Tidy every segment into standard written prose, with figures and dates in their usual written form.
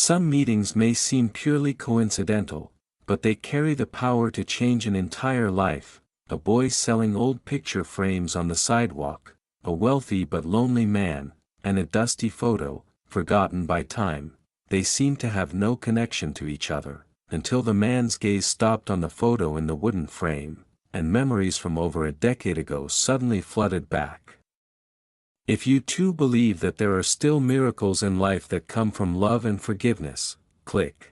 Some meetings may seem purely coincidental, but they carry the power to change an entire life. A boy selling old picture frames on the sidewalk, a wealthy but lonely man, and a dusty photo, forgotten by time. They seem to have no connection to each other, until the man's gaze stopped on the photo in the wooden frame, and memories from over a decade ago suddenly flooded back. If you too believe that there are still miracles in life that come from love and forgiveness, click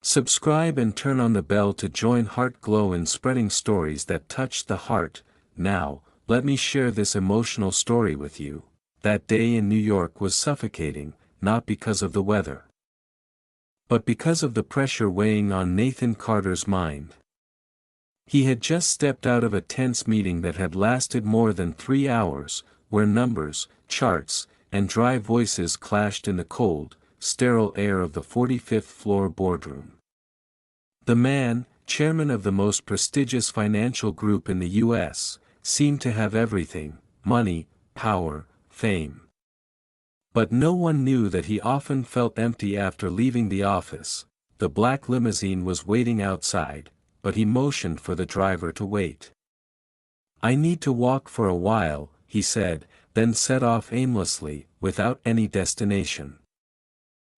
subscribe and turn on the bell to join Heart Glow in spreading stories that touch the heart. Now, let me share this emotional story with you. That day in New York was suffocating, not because of the weather, but because of the pressure weighing on Nathan Carter's mind. He had just stepped out of a tense meeting that had lasted more than 3 hours, where numbers, charts, and dry voices clashed in the cold, sterile air of the 45th floor boardroom. The man, chairman of the most prestigious financial group in the U.S., seemed to have everything: money, power, fame. But no one knew that he often felt empty after leaving the office. The black limousine was waiting outside, but he motioned for the driver to wait. "I need to walk for a while," he said, then set off aimlessly, without any destination.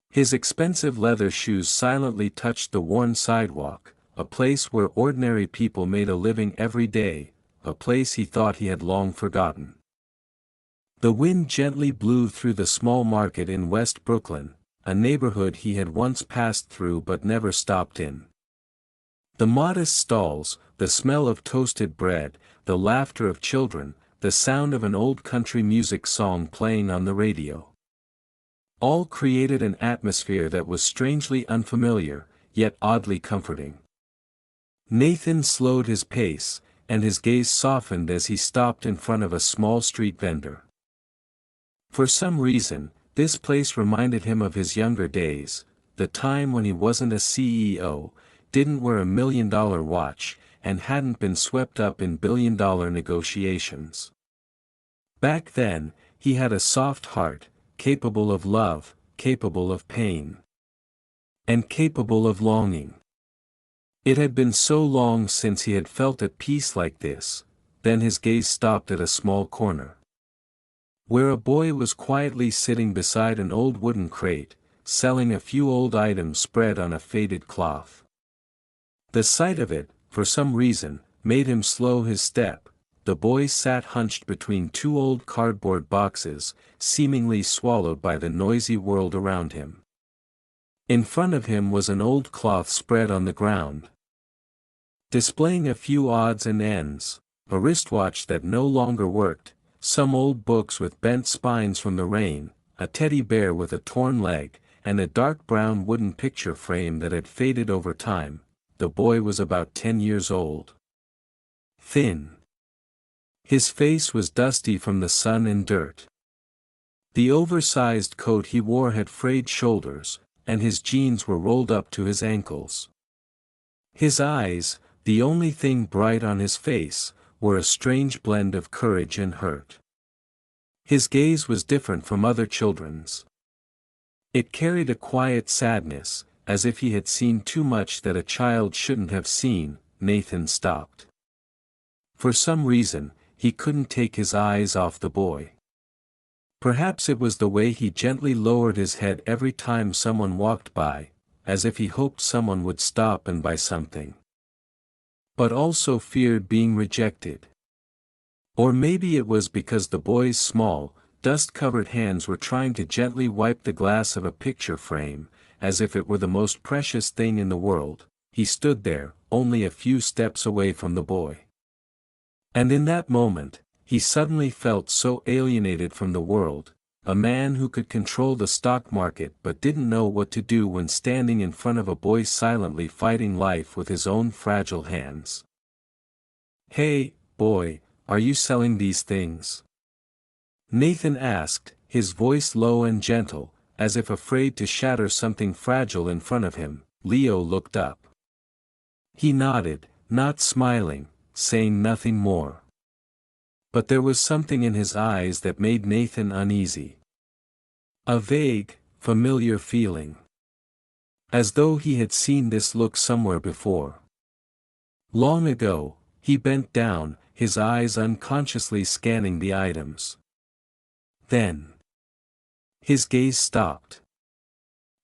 His expensive leather shoes silently touched the worn sidewalk, a place where ordinary people made a living every day, a place he thought he had long forgotten. The wind gently blew through the small market in West Brooklyn, a neighborhood he had once passed through but never stopped in. The modest stalls, the smell of toasted bread, the laughter of children, the sound of an old country music song playing on the radio. All created an atmosphere that was strangely unfamiliar, yet oddly comforting. Nathan slowed his pace, and his gaze softened as he stopped in front of a small street vendor. For some reason, this place reminded him of his younger days, the time when he wasn't a CEO, didn't wear a $1 million watch, and hadn't been swept up in billion-dollar negotiations. Back then, he had a soft heart, capable of love, capable of pain, and capable of longing. It had been so long since he had felt at peace like this. Then his gaze stopped at a small corner, where a boy was quietly sitting beside an old wooden crate, selling a few old items spread on a faded cloth. The sight of it, for some reason, made him slow his step. The boy sat hunched between 2 old cardboard boxes, seemingly swallowed by the noisy world around him. In front of him was an old cloth spread on the ground, displaying a few odds and ends, a wristwatch that no longer worked, some old books with bent spines from the rain, a teddy bear with a torn leg, and a dark brown wooden picture frame that had faded over time. The boy was about 10 years old. Thin. His face was dusty from the sun and dirt. The oversized coat he wore had frayed shoulders, and his jeans were rolled up to his ankles. His eyes, the only thing bright on his face, were a strange blend of courage and hurt. His gaze was different from other children's. It carried a quiet sadness, as if he had seen too much that a child shouldn't have seen. Nathan stopped. For some reason, he couldn't take his eyes off the boy. Perhaps it was the way he gently lowered his head every time someone walked by, as if he hoped someone would stop and buy something, but also feared being rejected. Or maybe it was because the boy's small, dust-covered hands were trying to gently wipe the glass of a picture frame, as if it were the most precious thing in the world. He stood there, only a few steps away from the boy. And in that moment, he suddenly felt so alienated from the world, a man who could control the stock market but didn't know what to do when standing in front of a boy silently fighting life with his own fragile hands. "Hey, boy, are you selling these things?" Nathan asked, his voice low and gentle, as if afraid to shatter something fragile in front of him. Leo looked up. He nodded, not smiling, saying nothing more. But there was something in his eyes that made Nathan uneasy. A vague, familiar feeling. As though he had seen this look somewhere before. Long ago, he bent down, his eyes unconsciously scanning the items. Then, his gaze stopped.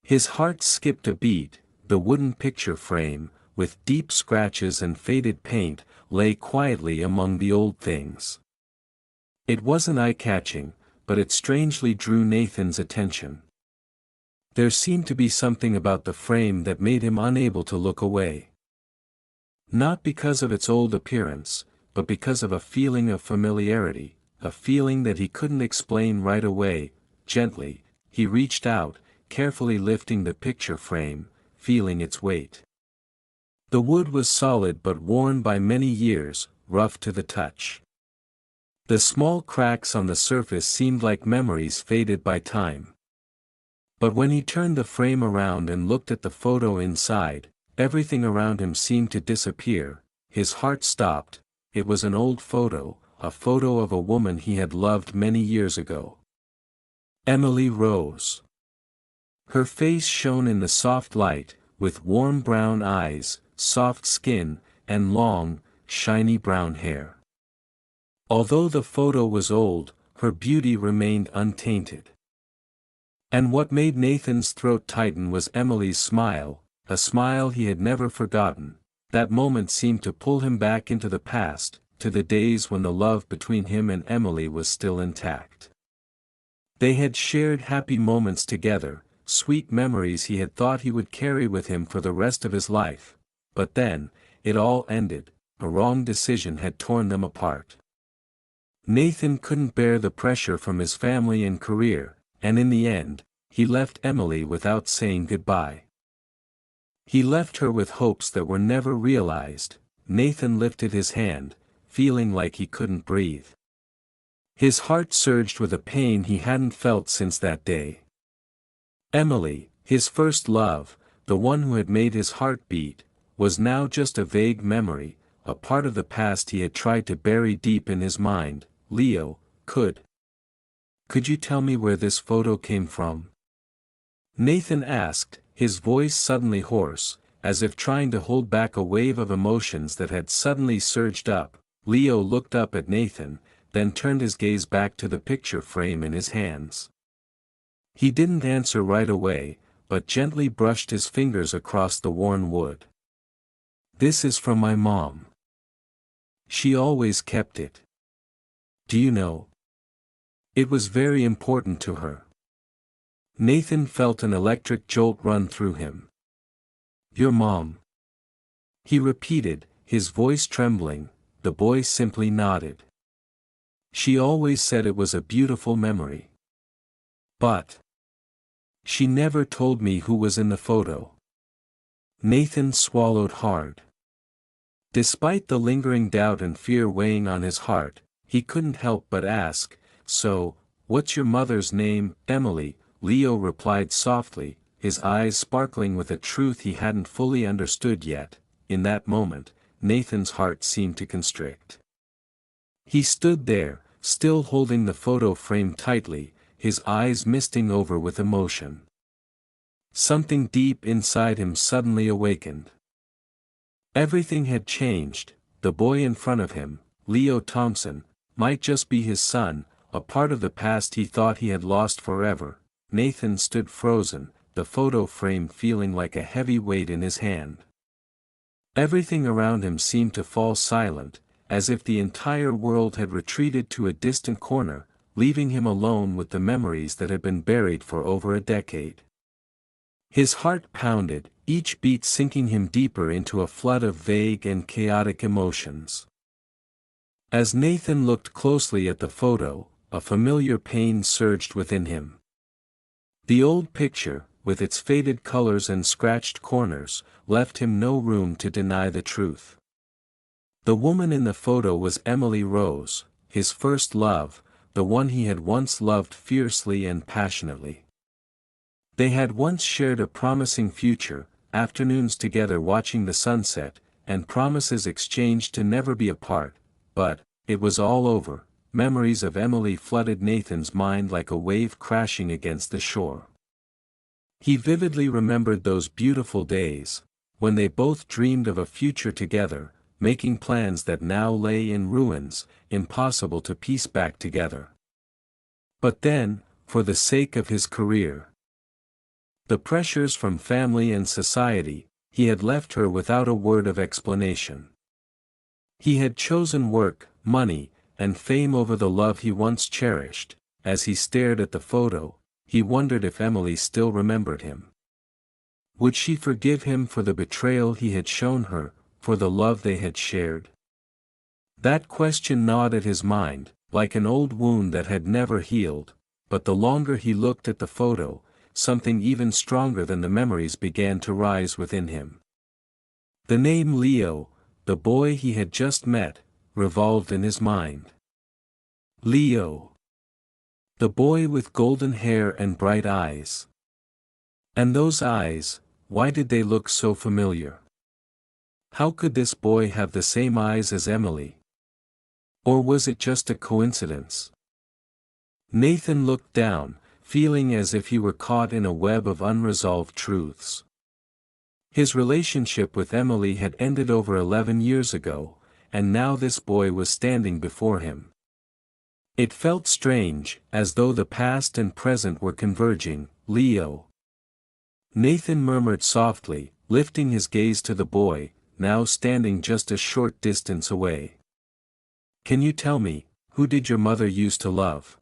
His heart skipped a beat. The wooden picture frame, with deep scratches and faded paint, lay quietly among the old things. It wasn't eye-catching, but it strangely drew Nathan's attention. There seemed to be something about the frame that made him unable to look away. Not because of its old appearance, but because of a feeling of familiarity, a feeling that he couldn't explain right away. Gently, he reached out, carefully lifting the picture frame, feeling its weight. The wood was solid but worn by many years, rough to the touch. The small cracks on the surface seemed like memories faded by time. But when he turned the frame around and looked at the photo inside, everything around him seemed to disappear. His heart stopped. It was an old photo, a photo of a woman he had loved many years ago. Emily Rose. Her face shone in the soft light, with warm brown eyes, soft skin, and long, shiny brown hair. Although the photo was old, her beauty remained untainted. And what made Nathan's throat tighten was Emily's smile, a smile he had never forgotten. That moment seemed to pull him back into the past, to the days when the love between him and Emily was still intact. They had shared happy moments together, sweet memories he had thought he would carry with him for the rest of his life. But then, it all ended. A wrong decision had torn them apart. Nathan couldn't bear the pressure from his family and career, and in the end, he left Emily without saying goodbye. He left her with hopes that were never realized. Nathan lifted his hand, feeling like he couldn't breathe. His heart surged with a pain he hadn't felt since that day. Emily, his first love, the one who had made his heart beat, was now just a vague memory, a part of the past he had tried to bury deep in his mind. Leo, could you tell me where this photo came from? Nathan asked, his voice suddenly hoarse, as if trying to hold back a wave of emotions that had suddenly surged up. Leo looked up at Nathan, then turned his gaze back to the picture frame in his hands. He didn't answer right away, but gently brushed his fingers across the worn wood. This is from my mom. She always kept it. Do you know? It was very important to her. Nathan felt an electric jolt run through him. Your mom? He repeated, his voice trembling. The boy simply nodded. She always said it was a beautiful memory. But she never told me who was in the photo. Nathan swallowed hard. Despite the lingering doubt and fear weighing on his heart, he couldn't help but ask, so, what's your mother's name? Emily, Leo replied softly, his eyes sparkling with a truth he hadn't fully understood yet. In that moment, Nathan's heart seemed to constrict. He stood there, still holding the photo frame tightly, his eyes misting over with emotion. Something deep inside him suddenly awakened. Everything had changed. The boy in front of him, Leo Thompson, might just be his son, a part of the past he thought he had lost forever. Nathan stood frozen, the photo frame feeling like a heavy weight in his hand. Everything around him seemed to fall silent, as if the entire world had retreated to a distant corner, leaving him alone with the memories that had been buried for over a decade. His heart pounded, each beat sinking him deeper into a flood of vague and chaotic emotions. As Nathan looked closely at the photo, a familiar pain surged within him. The old picture, with its faded colors and scratched corners, left him no room to deny the truth. The woman in the photo was Emily Rose, his first love, the one he had once loved fiercely and passionately. They had once shared a promising future, afternoons together watching the sunset, and promises exchanged to never be apart, but it was all over. Memories of Emily flooded Nathan's mind like a wave crashing against the shore. He vividly remembered those beautiful days, when they both dreamed of a future together, making plans that now lay in ruins, impossible to piece back together. But then, for the sake of his career, the pressures from family and society, he had left her without a word of explanation. He had chosen work, money, and fame over the love he once cherished. As he stared at the photo, he wondered if Emily still remembered him. Would she forgive him for the betrayal he had shown her, for the love they had shared? That question gnawed at his mind, like an old wound that had never healed, but the longer he looked at the photo, something even stronger than the memories began to rise within him. The name Leo, the boy he had just met, revolved in his mind. Leo. The boy with golden hair and bright eyes. And those eyes, why did they look so familiar? How could this boy have the same eyes as Emily? Or was it just a coincidence? Nathan looked down, feeling as if he were caught in a web of unresolved truths. His relationship with Emily had ended over 11 years ago, and now this boy was standing before him. It felt strange, as though the past and present were converging. Leo. Nathan murmured softly, lifting his gaze to the boy, now standing just a short distance away. Can you tell me, who did your mother used to love?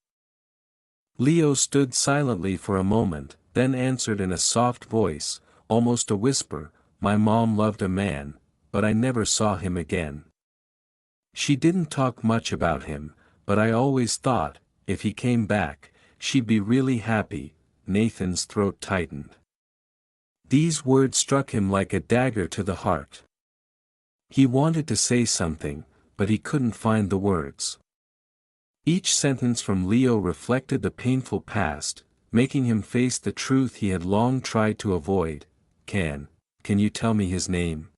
Leo stood silently for a moment, then answered in a soft voice, almost a whisper, my mom loved a man, but I never saw him again. She didn't talk much about him, but I always thought, if he came back, she'd be really happy. Nathan's throat tightened. These words struck him like a dagger to the heart. He wanted to say something, but he couldn't find the words. Each sentence from Leo reflected the painful past, making him face the truth he had long tried to avoid. Can you tell me his name?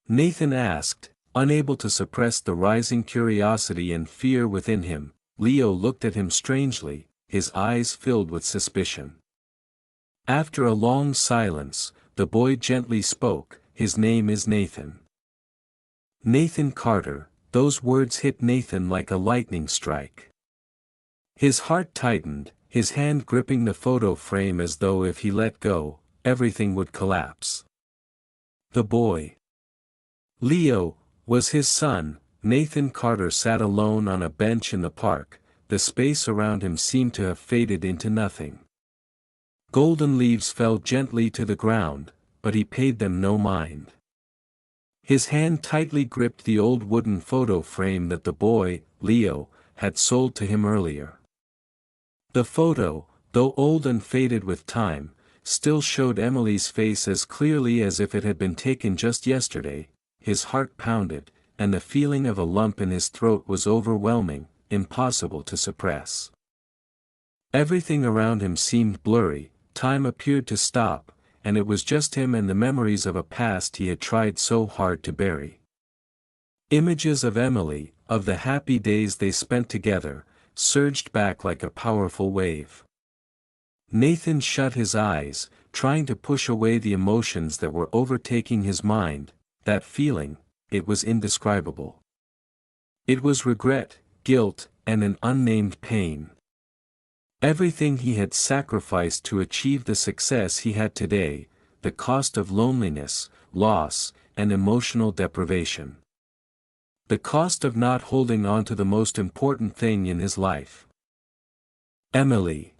Nathan asked, unable to suppress the rising curiosity and fear within him. Leo looked at him strangely, his eyes filled with suspicion. After a long silence, the boy gently spoke, his name is Nathan. Nathan Carter. Those words hit Nathan like a lightning strike. His heart tightened, his hand gripping the photo frame as though if he let go, everything would collapse. The boy, Leo, was his son. Nathan Carter sat alone on a bench in the park, the space around him seemed to have faded into nothing. Golden leaves fell gently to the ground, but he paid them no mind. His hand tightly gripped the old wooden photo frame that the boy, Leo, had sold to him earlier. The photo, though old and faded with time, still showed Emily's face as clearly as if it had been taken just yesterday. His heart pounded, and the feeling of a lump in his throat was overwhelming, impossible to suppress. Everything around him seemed blurry, time appeared to stop, and it was just him and the memories of a past he had tried so hard to bury. Images of Emily, of the happy days they spent together, surged back like a powerful wave. Nathan shut his eyes, trying to push away the emotions that were overtaking his mind. That feeling, it was indescribable. It was regret, guilt, and an unnamed pain. Everything he had sacrificed to achieve the success he had today, the cost of loneliness, loss, and emotional deprivation. The cost of not holding on to the most important thing in his life. Emily.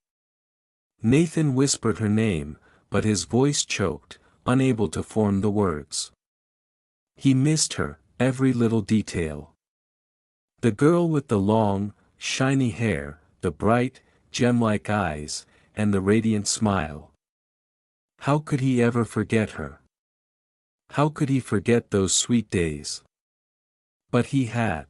Nathan whispered her name, but his voice choked, unable to form the words. He missed her, every little detail. The girl with the long, shiny hair, the bright, gem-like eyes, and the radiant smile. How could he ever forget her? How could he forget those sweet days? But he had.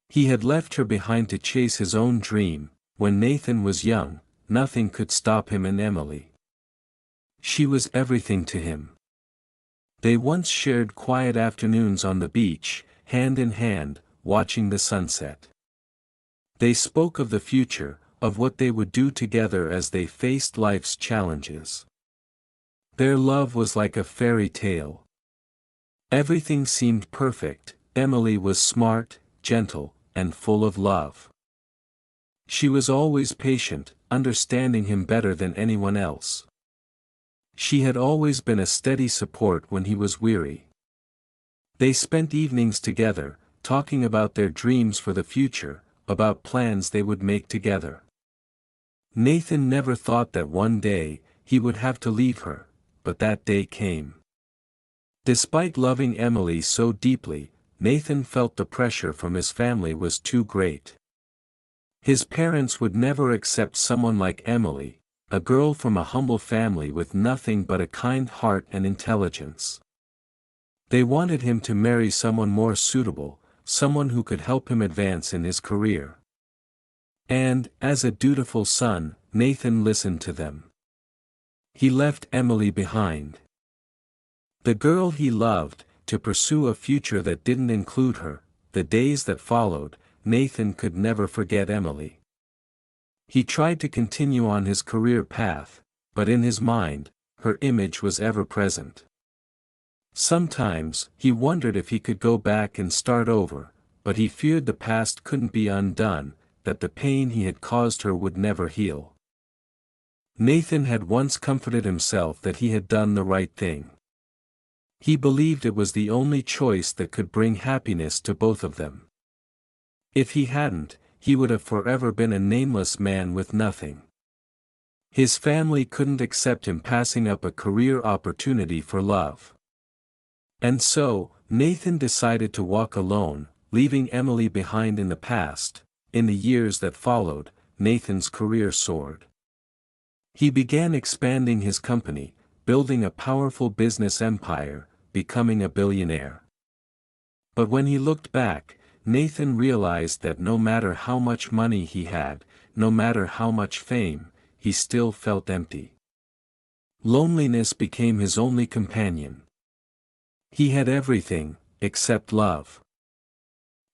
He had left her behind to chase his own dream. When Nathan was young, nothing could stop him and Emily. She was everything to him. They once shared quiet afternoons on the beach, hand in hand, watching the sunset. They spoke of the future, of what they would do together as they faced life's challenges. Their love was like a fairy tale. Everything seemed perfect. Emily was smart, gentle, and full of love. She was always patient, understanding him better than anyone else. She had always been a steady support when he was weary. They spent evenings together, talking about their dreams for the future, about plans they would make together. Nathan never thought that one day, he would have to leave her, but that day came. Despite loving Emily so deeply, Nathan felt the pressure from his family was too great. His parents would never accept someone like Emily, a girl from a humble family with nothing but a kind heart and intelligence. They wanted him to marry someone more suitable, someone who could help him advance in his career. And, as a dutiful son, Nathan listened to them. He left Emily behind. The girl he loved, to pursue a future that didn't include her. The days that followed, Nathan could never forget Emily. He tried to continue on his career path, but in his mind, her image was ever present. Sometimes, he wondered if he could go back and start over, but he feared the past couldn't be undone, that the pain he had caused her would never heal. Nathan had once comforted himself that he had done the right thing. He believed it was the only choice that could bring happiness to both of them. If he hadn't, he would have forever been a nameless man with nothing. His family couldn't accept him passing up a career opportunity for love. And so, Nathan decided to walk alone, leaving Emily behind in the past. In the years that followed, Nathan's career soared. He began expanding his company, building a powerful business empire, becoming a billionaire. But when he looked back, Nathan realized that no matter how much money he had, no matter how much fame, he still felt empty. Loneliness became his only companion. He had everything, except love.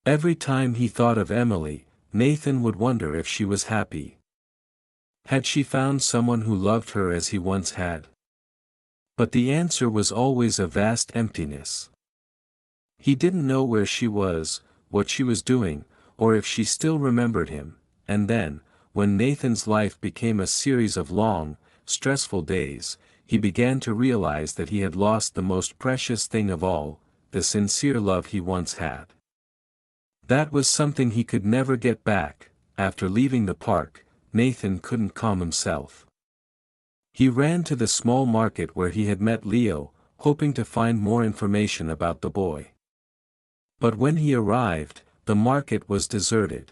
Every time he thought of Emily, Nathan would wonder if she was happy. Had she found someone who loved her as he once had? But the answer was always a vast emptiness. He didn't know where she was, what she was doing, or if she still remembered him. And then, when Nathan's life became a series of long, stressful days, he began to realize that he had lost the most precious thing of all, the sincere love he once had. That was something he could never get back. After leaving the park, Nathan couldn't calm himself. He ran to the small market where he had met Leo, hoping to find more information about the boy. But when he arrived, the market was deserted.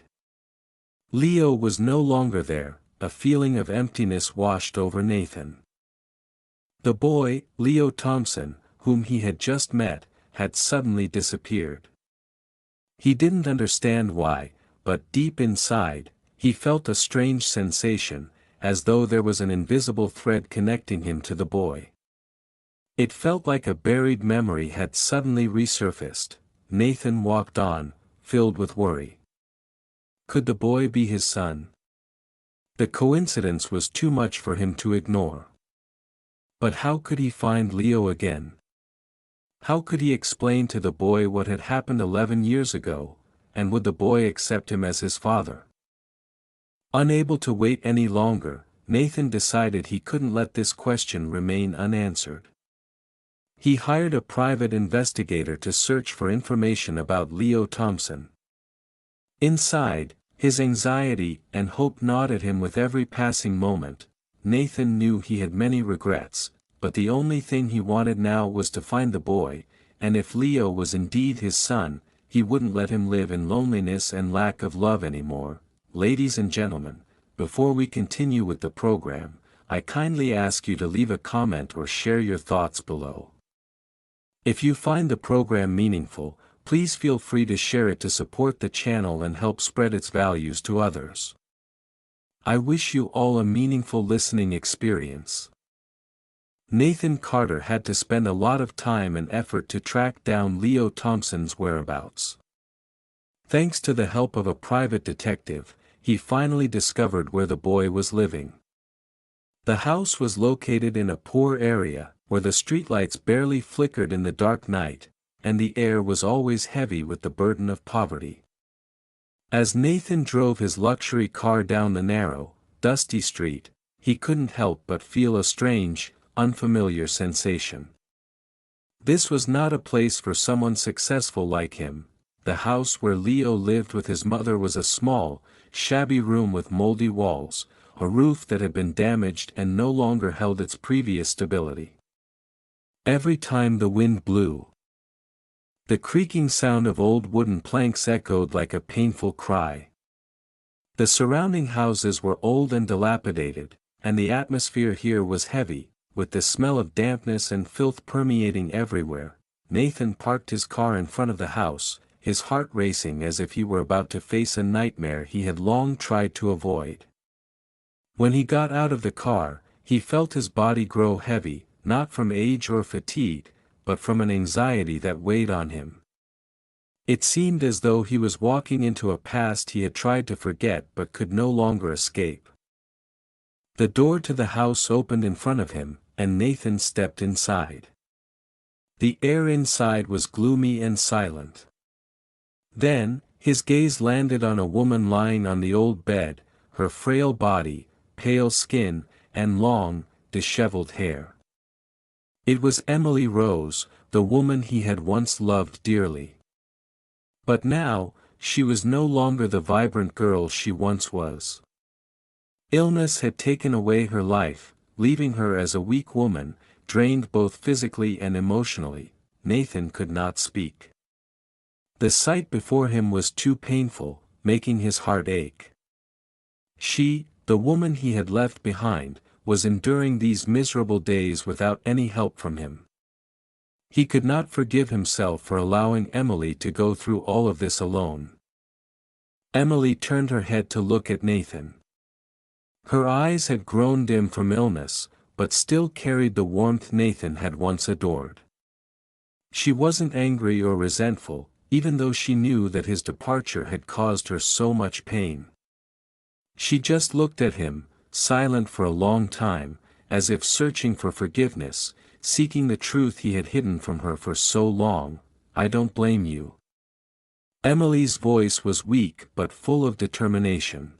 Leo was no longer there. A feeling of emptiness washed over Nathan. The boy, Leo Thompson, whom he had just met, had suddenly disappeared. He didn't understand why, but deep inside, he felt a strange sensation, as though there was an invisible thread connecting him to the boy. It felt like a buried memory had suddenly resurfaced. Nathan walked on, filled with worry. Could the boy be his son? The coincidence was too much for him to ignore. But how could he find Leo again? How could he explain to the boy what had happened 11 years ago, and would the boy accept him as his father? Unable to wait any longer, Nathan decided he couldn't let this question remain unanswered. He hired a private investigator to search for information about Leo Thompson. Inside, his anxiety and hope gnawed at him with every passing moment. Nathan knew he had many regrets, but the only thing he wanted now was to find the boy, and if Leo was indeed his son, he wouldn't let him live in loneliness and lack of love anymore. Ladies and gentlemen, before we continue with the program, I kindly ask you to leave a comment or share your thoughts below. If you find the program meaningful, please feel free to share it to support the channel and help spread its values to others. I wish you all a meaningful listening experience. Nathan Carter had to spend a lot of time and effort to track down Leo Thompson's whereabouts. Thanks to the help of a private detective, he finally discovered where the boy was living. The house was located in a poor area, where the streetlights barely flickered in the dark night, and the air was always heavy with the burden of poverty. As Nathan drove his luxury car down the narrow, dusty street, he couldn't help but feel a strange, unfamiliar sensation. This was not a place for someone successful like him. The house where Leo lived with his mother was a small, shabby room with moldy walls, a roof that had been damaged and no longer held its previous stability. Every time the wind blew, the creaking sound of old wooden planks echoed like a painful cry. The surrounding houses were old and dilapidated, and the atmosphere here was heavy, with the smell of dampness and filth permeating everywhere. Nathan parked his car in front of the house, his heart racing as if he were about to face a nightmare he had long tried to avoid. When he got out of the car, he felt his body grow heavy, not from age or fatigue, but from an anxiety that weighed on him. It seemed as though he was walking into a past he had tried to forget but could no longer escape. The door to the house opened in front of him, and Nathan stepped inside. The air inside was gloomy and silent. Then, his gaze landed on a woman lying on the old bed, her frail body, pale skin, and long, disheveled hair. It was Emily Rose, the woman he had once loved dearly. But now, she was no longer the vibrant girl she once was. Illness had taken away her life, leaving her as a weak woman, drained both physically and emotionally. Nathan could not speak. The sight before him was too painful, making his heart ache. She, the woman he had left behind, was enduring these miserable days without any help from him. He could not forgive himself for allowing Emily to go through all of this alone. Emily turned her head to look at Nathan. Her eyes had grown dim from illness, but still carried the warmth Nathan had once adored. She wasn't angry or resentful, even though she knew that his departure had caused her so much pain. She just looked at him, silent for a long time, as if searching for forgiveness, seeking the truth he had hidden from her for so long. "I don't blame you." Emily's voice was weak but full of determination.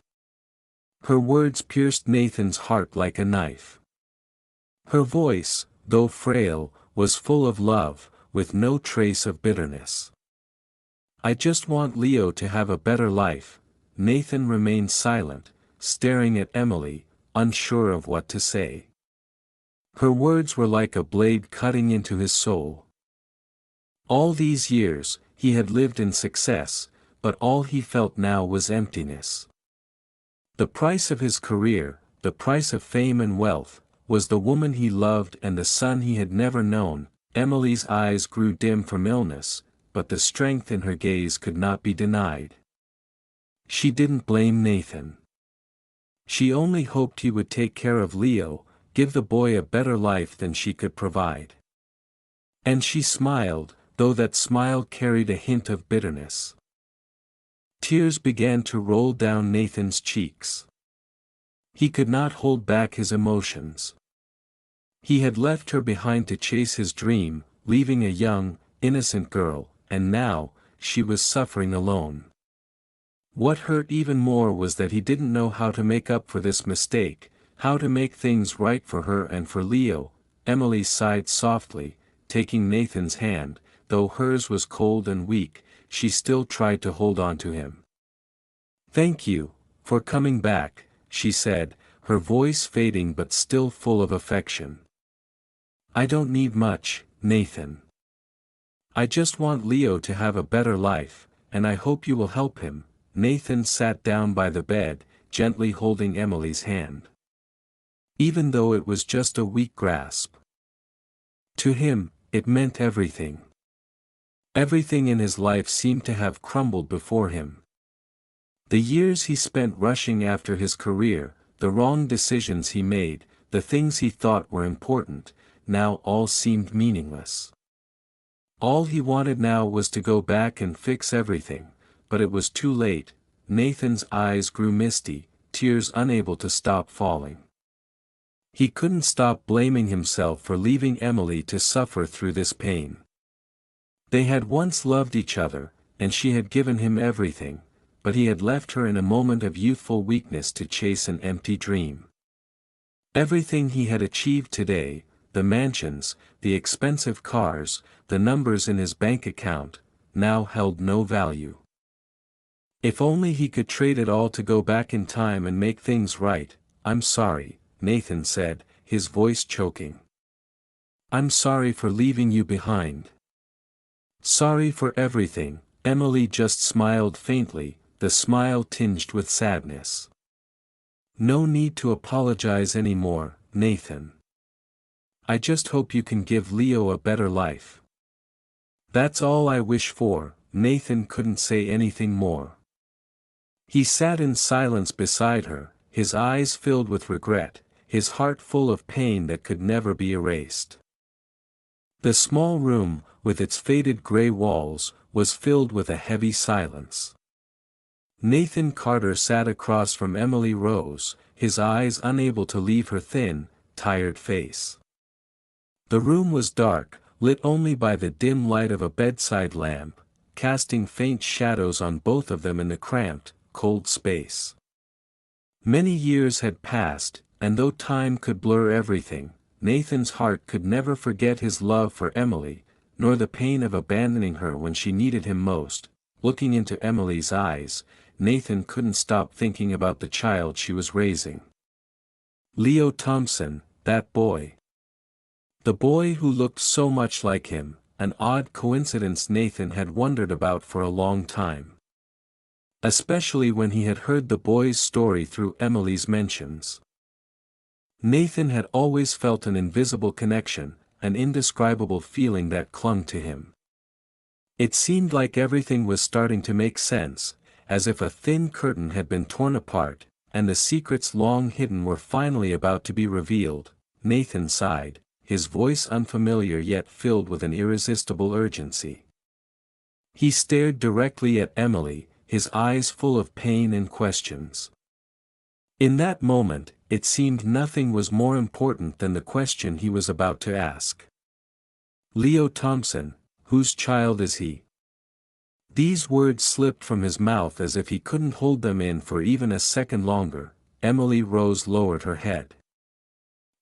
Her words pierced Nathan's heart like a knife. Her voice, though frail, was full of love, with no trace of bitterness. "I just want Leo to have a better life." Nathan remained silent, staring at Emily, unsure of what to say. Her words were like a blade cutting into his soul. All these years, he had lived in success, but all he felt now was emptiness. The price of his career, the price of fame and wealth, was the woman he loved and the son he had never known. Emily's eyes grew dim from illness, but the strength in her gaze could not be denied. She didn't blame Nathan. She only hoped he would take care of Leo, give the boy a better life than she could provide. And she smiled, though that smile carried a hint of bitterness. Tears began to roll down Nathan's cheeks. He could not hold back his emotions. He had left her behind to chase his dream, leaving a young, innocent girl, and now, she was suffering alone. What hurt even more was that he didn't know how to make up for this mistake, how to make things right for her and for Leo. Emily sighed softly, taking Nathan's hand. Though hers was cold and weak, she still tried to hold on to him. "Thank you, for coming back," she said, her voice fading but still full of affection. "I don't need much, Nathan. I just want Leo to have a better life, and I hope you will help him." Nathan sat down by the bed, gently holding Emily's hand. Even though it was just a weak grasp. To him, it meant everything. Everything in his life seemed to have crumbled before him. The years he spent rushing after his career, the wrong decisions he made, the things he thought were important, now all seemed meaningless. All he wanted now was to go back and fix everything, but it was too late. Nathan's eyes grew misty, tears unable to stop falling. He couldn't stop blaming himself for leaving Emily to suffer through this pain. They had once loved each other, and she had given him everything, but he had left her in a moment of youthful weakness to chase an empty dream. Everything he had achieved today, the mansions, the expensive cars, the numbers in his bank account, now held no value. If only he could trade it all to go back in time and make things right. "I'm sorry," Nathan said, his voice choking. "I'm sorry for leaving you behind." "Sorry for everything," Emily just smiled faintly, the smile tinged with sadness. "No need to apologize anymore, Nathan. I just hope you can give Leo a better life." "That's all I wish for." Nathan couldn't say anything more. He sat in silence beside her, his eyes filled with regret, his heart full of pain that could never be erased. The small room, with its faded gray walls, was filled with a heavy silence. Nathan Carter sat across from Emily Rose, his eyes unable to leave her thin, tired face. The room was dark, lit only by the dim light of a bedside lamp, casting faint shadows on both of them in the cramped, cold space. Many years had passed, and though time could blur everything, Nathan's heart could never forget his love for Emily, nor the pain of abandoning her when she needed him most. Looking into Emily's eyes, Nathan couldn't stop thinking about the child she was raising. Leo Thompson, that boy. The boy who looked so much like him, an odd coincidence Nathan had wondered about for a long time. Especially when he had heard the boy's story through Emily's mentions. Nathan had always felt an invisible connection, an indescribable feeling that clung to him. It seemed like everything was starting to make sense, as if a thin curtain had been torn apart, and the secrets long hidden were finally about to be revealed. Nathan sighed, his voice unfamiliar yet filled with an irresistible urgency. He stared directly at Emily, his eyes full of pain and questions. In that moment, it seemed nothing was more important than the question he was about to ask. "Leo Thompson, whose child is he?" These words slipped from his mouth as if he couldn't hold them in for even a second longer. Emily Rose lowered her head.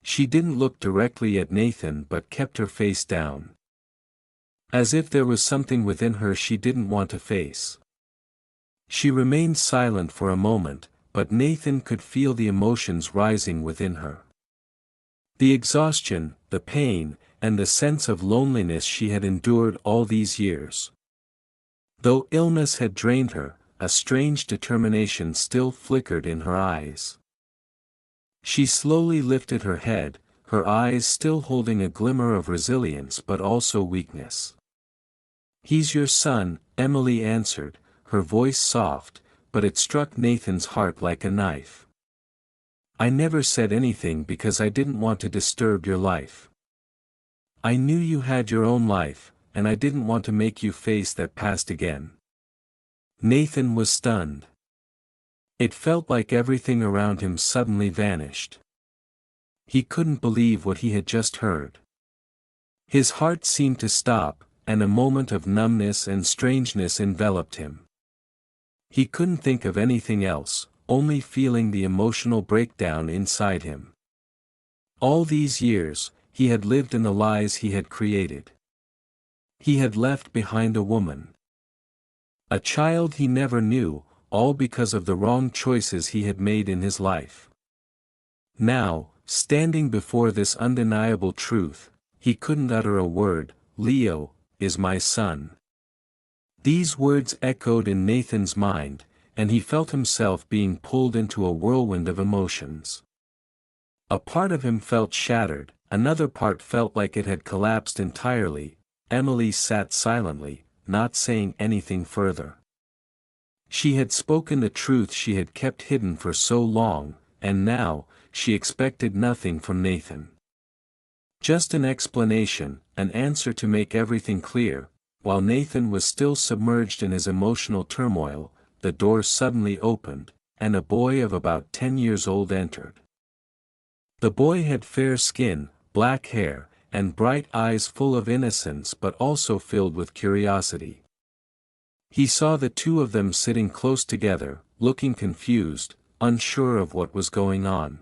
She didn't look directly at Nathan but kept her face down. As if there was something within her she didn't want to face. She remained silent for a moment, but Nathan could feel the emotions rising within her. The exhaustion, the pain, and the sense of loneliness she had endured all these years. Though illness had drained her, a strange determination still flickered in her eyes. She slowly lifted her head, her eyes still holding a glimmer of resilience but also weakness. "He's your son," Emily answered, her voice soft, but it struck Nathan's heart like a knife. "I never said anything because I didn't want to disturb your life. I knew you had your own life, and I didn't want to make you face that past again." Nathan was stunned. It felt like everything around him suddenly vanished. He couldn't believe what he had just heard. His heart seemed to stop, and a moment of numbness and strangeness enveloped him. He couldn't think of anything else, only feeling the emotional breakdown inside him. All these years, he had lived in the lies he had created. He had left behind a woman. A child he never knew, all because of the wrong choices he had made in his life. Now, standing before this undeniable truth, he couldn't utter a word. "Leo is my son." These words echoed in Nathan's mind, and he felt himself being pulled into a whirlwind of emotions. A part of him felt shattered, another part felt like it had collapsed entirely. Emily sat silently, not saying anything further. She had spoken the truth she had kept hidden for so long, and now, she expected nothing from Nathan. Just an explanation, an answer to make everything clear. While Nathan was still submerged in his emotional turmoil, the door suddenly opened, and a boy of about 10 years old entered. The boy had fair skin, black hair, and bright eyes full of innocence but also filled with curiosity. He saw the two of them sitting close together, looking confused, unsure of what was going on.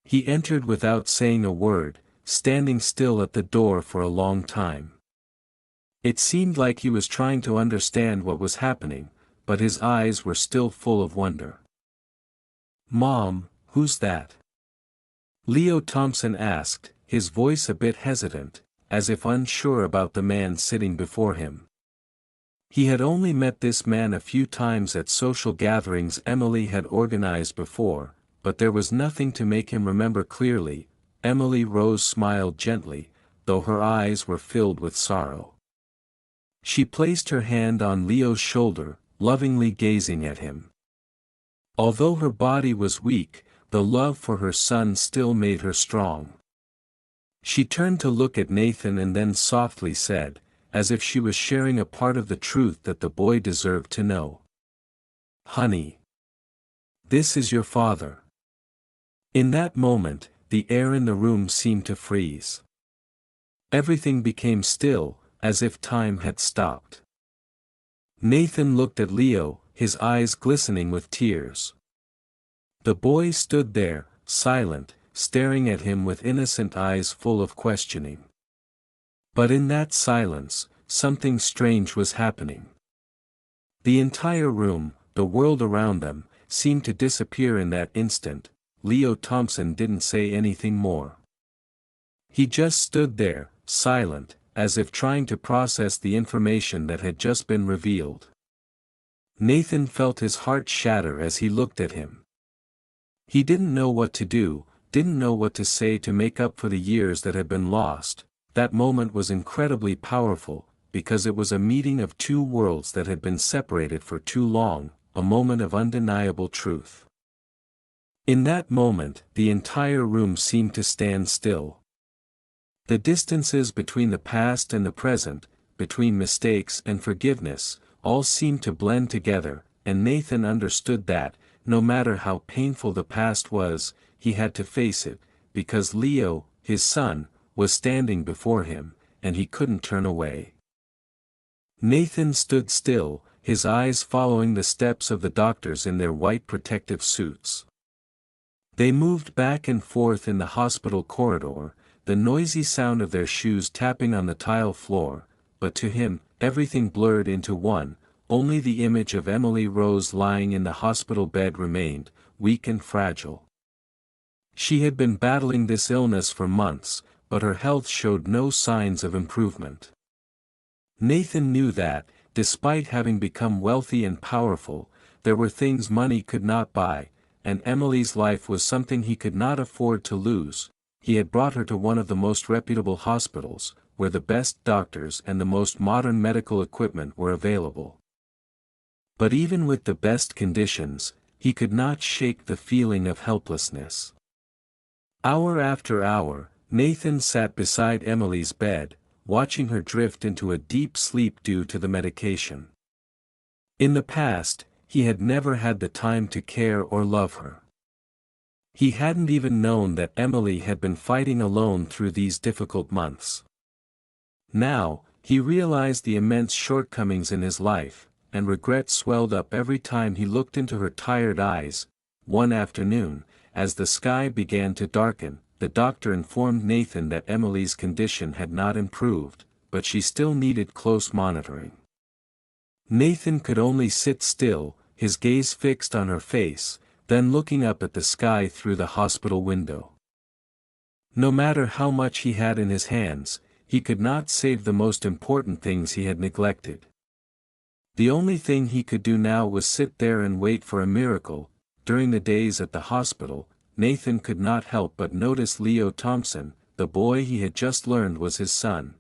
He entered without saying a word, standing still at the door for a long time. It seemed like he was trying to understand what was happening, but his eyes were still full of wonder. "Mom, who's that?" Leo Thompson asked, his voice a bit hesitant, as if unsure about the man sitting before him. He had only met this man a few times at social gatherings Emily had organized before, but there was nothing to make him remember clearly. Emily Rose smiled gently, though her eyes were filled with sorrow. She placed her hand on Leo's shoulder, lovingly gazing at him. Although her body was weak, the love for her son still made her strong. She turned to look at Nathan and then softly said, as if she was sharing a part of the truth that the boy deserved to know. "Honey, this is your father." In that moment, the air in the room seemed to freeze. Everything became still, as if time had stopped. Nathan looked at Leo, his eyes glistening with tears. The boy stood there, silent, staring at him with innocent eyes full of questioning. But in that silence, something strange was happening. The entire room, the world around them, seemed to disappear in that instant. Leo Thompson didn't say anything more. He just stood there, silent, as if trying to process the information that had just been revealed. Nathan felt his heart shatter as he looked at him. He didn't know what to do, didn't know what to say to make up for the years that had been lost. That moment was incredibly powerful, because it was a meeting of two worlds that had been separated for too long, a moment of undeniable truth. In that moment, the entire room seemed to stand still. The distances between the past and the present, between mistakes and forgiveness, all seemed to blend together, and Nathan understood that, no matter how painful the past was, he had to face it, because Leo, his son, was standing before him, and he couldn't turn away. Nathan stood still, his eyes following the steps of the doctors in their white protective suits. They moved back and forth in the hospital corridor, the noisy sound of their shoes tapping on the tile floor, but to him, everything blurred into one. Only the image of Emily Rose lying in the hospital bed remained, weak and fragile. She had been battling this illness for months, but her health showed no signs of improvement. Nathan knew that, despite having become wealthy and powerful, there were things money could not buy, and Emily's life was something he could not afford to lose. He had brought her to one of the most reputable hospitals, where the best doctors and the most modern medical equipment were available. But even with the best conditions, he could not shake the feeling of helplessness. Hour after hour, Nathan sat beside Emily's bed, watching her drift into a deep sleep due to the medication. In the past, he had never had the time to care or love her. He hadn't even known that Emily had been fighting alone through these difficult months. Now, he realized the immense shortcomings in his life, and regret swelled up every time he looked into her tired eyes. One afternoon, as the sky began to darken, the doctor informed Nathan that Emily's condition had not improved, but she still needed close monitoring. Nathan could only sit still, his gaze fixed on her face, then looking up at the sky through the hospital window. No matter how much he had in his hands, he could not save the most important things he had neglected. The only thing he could do now was sit there and wait for a miracle. During the days at the hospital, Nathan could not help but notice Leo Thompson, the boy he had just learned was his son.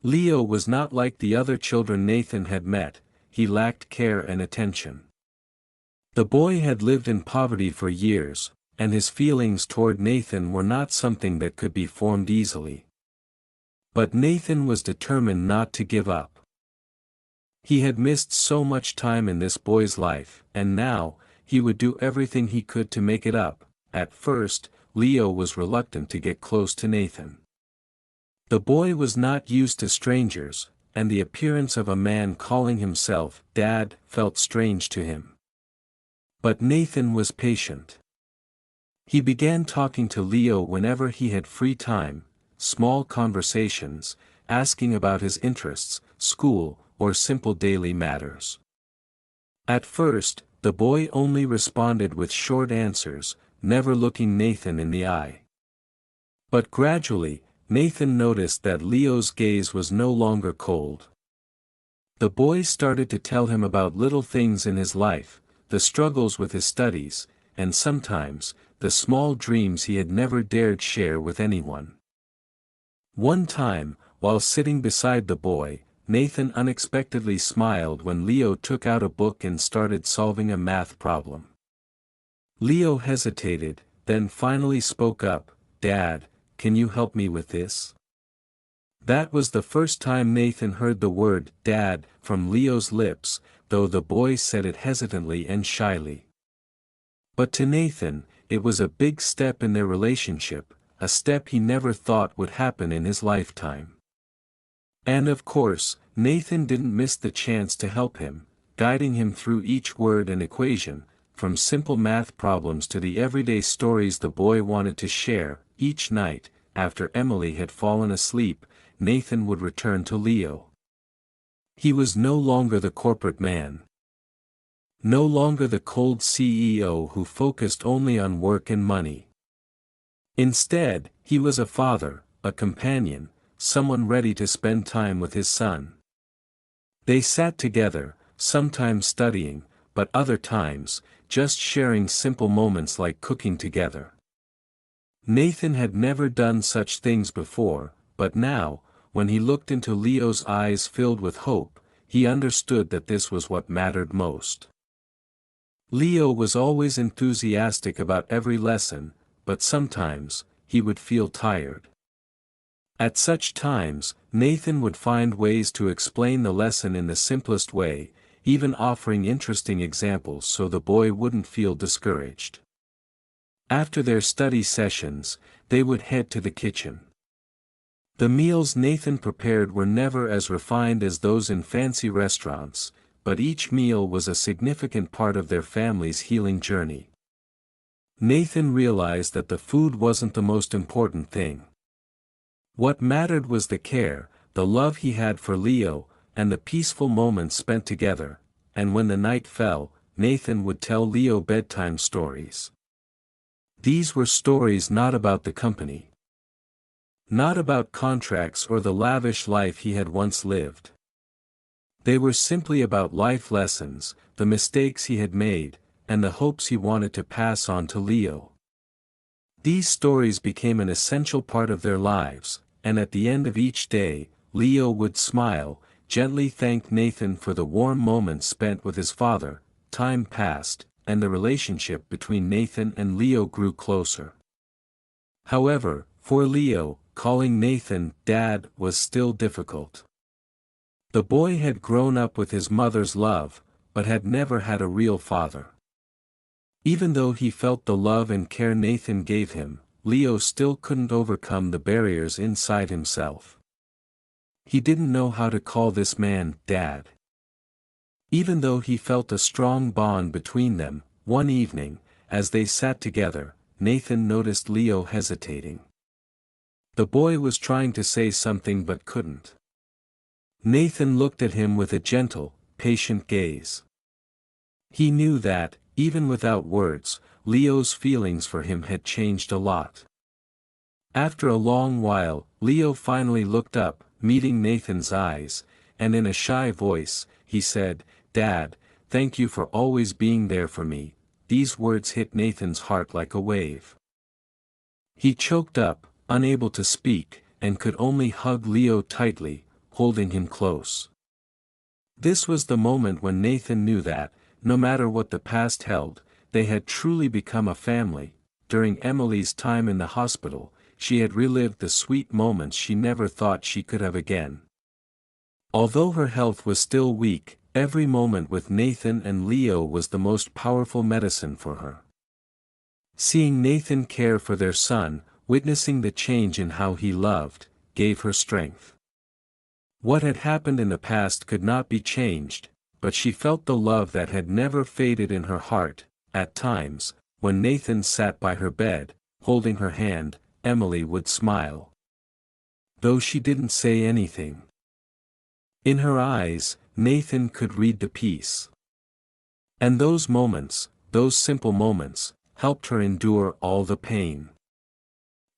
Leo was not like the other children Nathan had met. He lacked care and attention. The boy had lived in poverty for years, and his feelings toward Nathan were not something that could be formed easily. But Nathan was determined not to give up. He had missed so much time in this boy's life, and now, he would do everything he could to make it up. At first, Leo was reluctant to get close to Nathan. The boy was not used to strangers, and the appearance of a man calling himself Dad felt strange to him. But Nathan was patient. He began talking to Leo whenever he had free time, small conversations, asking about his interests, school, or simple daily matters. At first, the boy only responded with short answers, never looking Nathan in the eye. But gradually, Nathan noticed that Leo's gaze was no longer cold. The boy started to tell him about little things in his life, the struggles with his studies, and sometimes, the small dreams he had never dared share with anyone. One time, while sitting beside the boy, Nathan unexpectedly smiled when Leo took out a book and started solving a math problem. Leo hesitated, then finally spoke up, "Dad, can you help me with this?" That was the first time Nathan heard the word "Dad" from Leo's lips, though the boy said it hesitantly and shyly. But to Nathan, it was a big step in their relationship, a step he never thought would happen in his lifetime. And of course, Nathan didn't miss the chance to help him, guiding him through each word and equation, from simple math problems to the everyday stories the boy wanted to share. Each night, after Emily had fallen asleep, Nathan would return to Leo. He was no longer the corporate man. No longer the cold CEO who focused only on work and money. Instead, he was a father, a companion, someone ready to spend time with his son. They sat together, sometimes studying, but other times, just sharing simple moments like cooking together. Nathan had never done such things before, but now, when he looked into Leo's eyes filled with hope, he understood that this was what mattered most. Leo was always enthusiastic about every lesson, but sometimes, he would feel tired. At such times, Nathan would find ways to explain the lesson in the simplest way, even offering interesting examples so the boy wouldn't feel discouraged. After their study sessions, they would head to the kitchen. The meals Nathan prepared were never as refined as those in fancy restaurants, but each meal was a significant part of their family's healing journey. Nathan realized that the food wasn't the most important thing. What mattered was the care, the love he had for Leo, and the peaceful moments spent together, and when the night fell, Nathan would tell Leo bedtime stories. These were stories not about the company. Not about contracts or the lavish life he had once lived. They were simply about life lessons, the mistakes he had made, and the hopes he wanted to pass on to Leo. These stories became an essential part of their lives, and at the end of each day, Leo would smile, gently thank Nathan for the warm moments spent with his father. Time passed, and the relationship between Nathan and Leo grew closer. However, for Leo, calling Nathan Dad was still difficult. The boy had grown up with his mother's love, but had never had a real father. Even though he felt the love and care Nathan gave him, Leo still couldn't overcome the barriers inside himself. He didn't know how to call this man Dad. Even though he felt a strong bond between them, one evening, as they sat together, Nathan noticed Leo hesitating. The boy was trying to say something but couldn't. Nathan looked at him with a gentle, patient gaze. He knew that, even without words, Leo's feelings for him had changed a lot. After a long while, Leo finally looked up, meeting Nathan's eyes, and in a shy voice, he said, "Dad, thank you for always being there for me." These words hit Nathan's heart like a wave. He choked up, unable to speak, and could only hug Leo tightly, holding him close. This was the moment when Nathan knew that, no matter what the past held, they had truly become a family. During Emily's time in the hospital, she had relived the sweet moments she never thought she could have again. Although her health was still weak, every moment with Nathan and Leo was the most powerful medicine for her. Seeing Nathan care for their son, witnessing the change in how he loved, gave her strength. What had happened in the past could not be changed, but she felt the love that had never faded in her heart. At times, when Nathan sat by her bed, holding her hand, Emily would smile, though she didn't say anything. In her eyes, Nathan could read the peace. And those moments, those simple moments, helped her endure all the pain.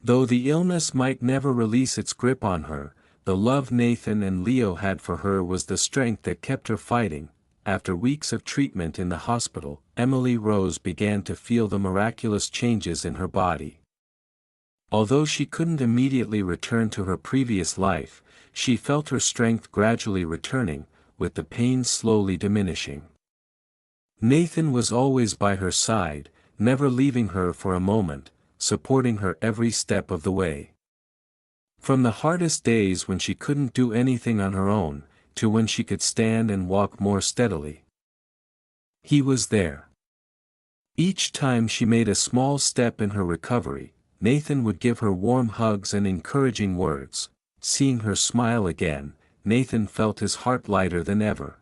Though the illness might never release its grip on her, the love Nathan and Leo had for her was the strength that kept her fighting. After weeks of treatment in the hospital, Emily Rose began to feel the miraculous changes in her body. Although she couldn't immediately return to her previous life, she felt her strength gradually returning, with the pain slowly diminishing. Nathan was always by her side, never leaving her for a moment, supporting her every step of the way. From the hardest days when she couldn't do anything on her own, to when she could stand and walk more steadily, he was there. Each time she made a small step in her recovery, Nathan would give her warm hugs and encouraging words. Seeing her smile again, Nathan felt his heart lighter than ever.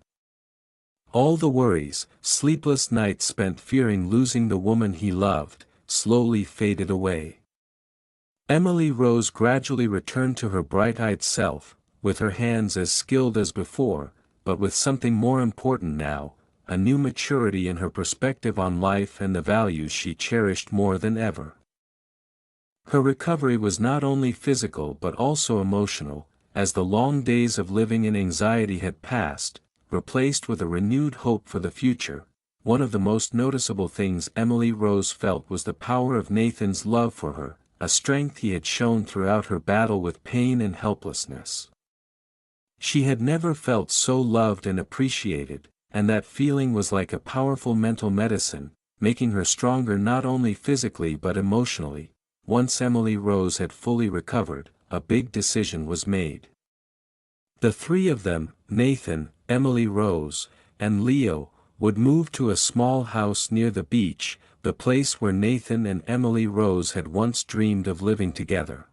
All the worries, sleepless nights spent fearing losing the woman he loved, slowly faded away. Emily Rose gradually returned to her bright-eyed self, with her hands as skilled as before, but with something more important now, a new maturity in her perspective on life and the values she cherished more than ever. Her recovery was not only physical but also emotional, as the long days of living in anxiety had passed, replaced with a renewed hope for the future. One of the most noticeable things Emily Rose felt was the power of Nathan's love for her, a strength he had shown throughout her battle with pain and helplessness. She had never felt so loved and appreciated, and that feeling was like a powerful mental medicine, making her stronger not only physically but emotionally. Once Emily Rose had fully recovered, a big decision was made. The three of them, Nathan, Emily Rose, and Leo, would move to a small house near the beach, the place where Nathan and Emily Rose had once dreamed of living together.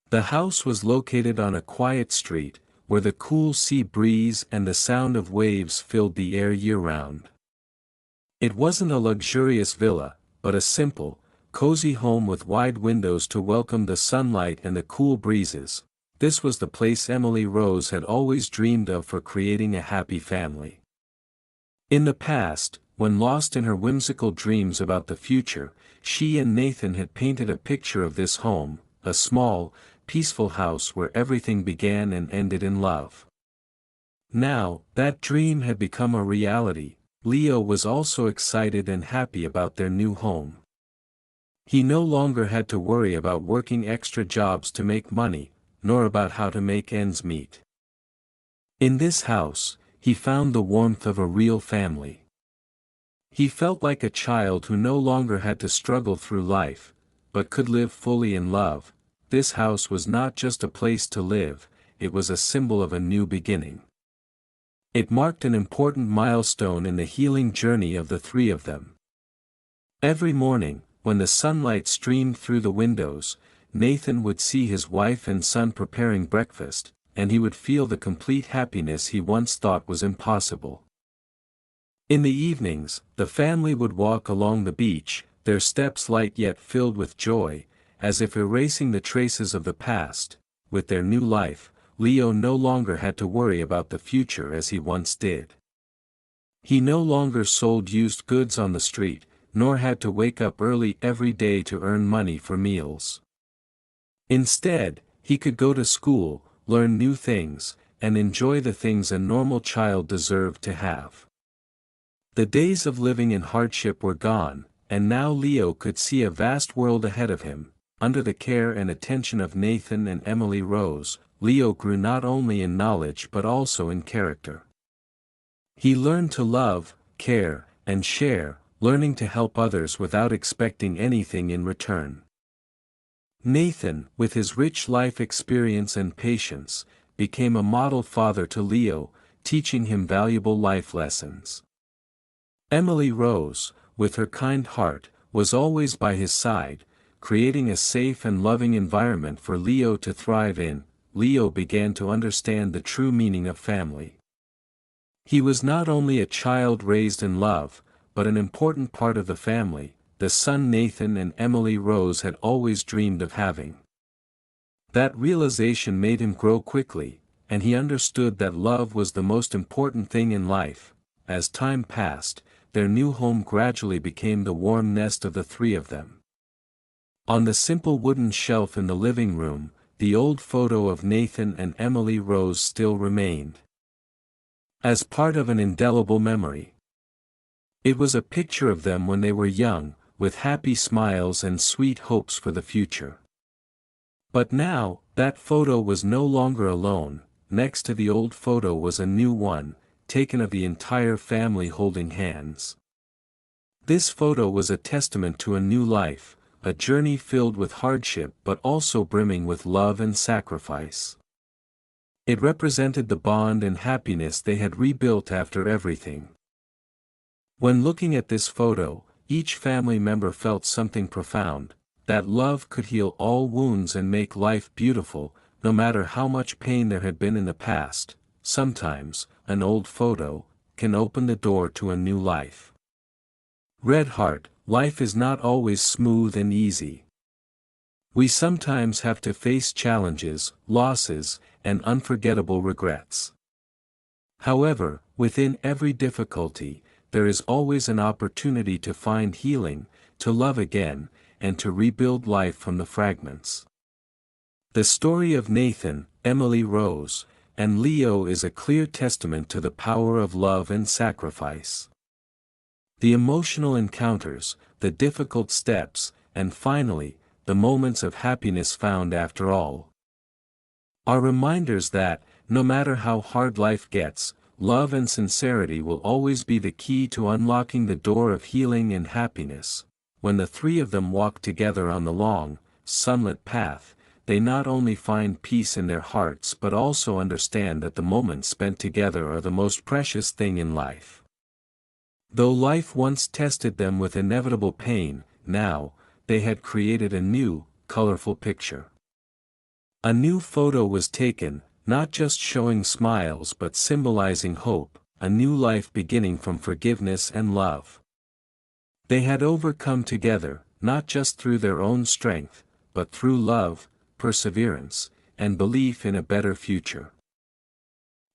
The house was located on a quiet street, where the cool sea breeze and the sound of waves filled the air year-round. It wasn't a luxurious villa, but a simple, cozy home with wide windows to welcome the sunlight and the cool breezes. This was the place Emily Rose had always dreamed of for creating a happy family. In the past, when lost in her whimsical dreams about the future, she and Nathan had painted a picture of this home, a small, peaceful house where everything began and ended in love. Now, that dream had become a reality. Leo was also excited and happy about their new home. He no longer had to worry about working extra jobs to make money, nor about how to make ends meet. In this house, he found the warmth of a real family. He felt like a child who no longer had to struggle through life, but could live fully in love. This house was not just a place to live, it was a symbol of a new beginning. It marked an important milestone in the healing journey of the three of them. Every morning, when the sunlight streamed through the windows, Nathan would see his wife and son preparing breakfast, and he would feel the complete happiness he once thought was impossible. In the evenings, the family would walk along the beach, their steps light yet filled with joy, as if erasing the traces of the past. With their new life, Leo no longer had to worry about the future as he once did. He no longer sold used goods on the street, nor had to wake up early every day to earn money for meals. Instead, he could go to school, learn new things, and enjoy the things a normal child deserved to have. The days of living in hardship were gone, and now Leo could see a vast world ahead of him. Under the care and attention of Nathan and Emily Rose, Leo grew not only in knowledge but also in character. He learned to love, care, and share, learning to help others without expecting anything in return. Nathan, with his rich life experience and patience, became a model father to Leo, teaching him valuable life lessons. Emily Rose, with her kind heart, was always by his side, creating a safe and loving environment for Leo to thrive in. Leo began to understand the true meaning of family. He was not only a child raised in love, but an important part of the family, the son Nathan and Emily Rose had always dreamed of having. That realization made him grow quickly, and he understood that love was the most important thing in life. As time passed, their new home gradually became the warm nest of the three of them. On the simple wooden shelf in the living room, the old photo of Nathan and Emily Rose still remained, as part of an indelible memory. It was a picture of them when they were young, with happy smiles and sweet hopes for the future. But now, that photo was no longer alone. Next to the old photo was a new one, taken of the entire family holding hands. This photo was a testament to a new life, a journey filled with hardship but also brimming with love and sacrifice. It represented the bond and happiness they had rebuilt after everything. When looking at this photo, each family member felt something profound, that love could heal all wounds and make life beautiful, no matter how much pain there had been in the past. Sometimes, an old photo can open the door to a new life. Red Heart, life is not always smooth and easy. We sometimes have to face challenges, losses, and unforgettable regrets. However, within every difficulty, there is always an opportunity to find healing, to love again, and to rebuild life from the fragments. The story of Nathan, Emily Rose, and Leo is a clear testament to the power of love and sacrifice. The emotional encounters, the difficult steps, and finally, the moments of happiness found after all, are reminders that, no matter how hard life gets, love and sincerity will always be the key to unlocking the door of healing and happiness. When the three of them walk together on the long, sunlit path, they not only find peace in their hearts but also understand that the moments spent together are the most precious thing in life. Though life once tested them with inevitable pain, now, they had created a new, colorful picture. A new photo was taken, not just showing smiles but symbolizing hope, a new life beginning from forgiveness and love. They had overcome together, not just through their own strength, but through love, perseverance, and belief in a better future.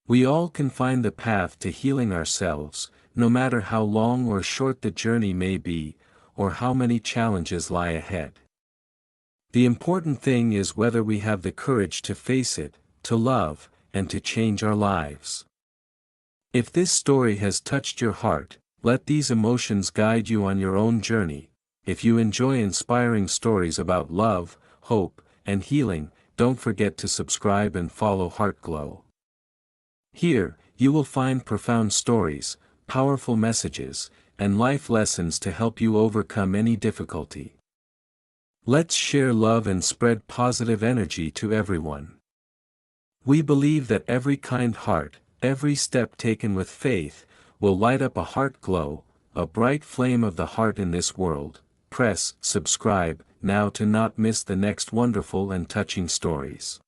We all can find the path to healing ourselves, no matter how long or short the journey may be, or how many challenges lie ahead. The important thing is whether we have the courage to face it, to love, and to change our lives. If this story has touched your heart, let these emotions guide you on your own journey. If you enjoy inspiring stories about love, hope, and healing, don't forget to subscribe and follow Heartglow. Here, you will find profound stories, powerful messages, and life lessons to help you overcome any difficulty. Let's share love and spread positive energy to everyone. We believe that every kind heart, every step taken with faith, will light up a heart glow, a bright flame of the heart in this world. Press subscribe now to not miss the next wonderful and touching stories.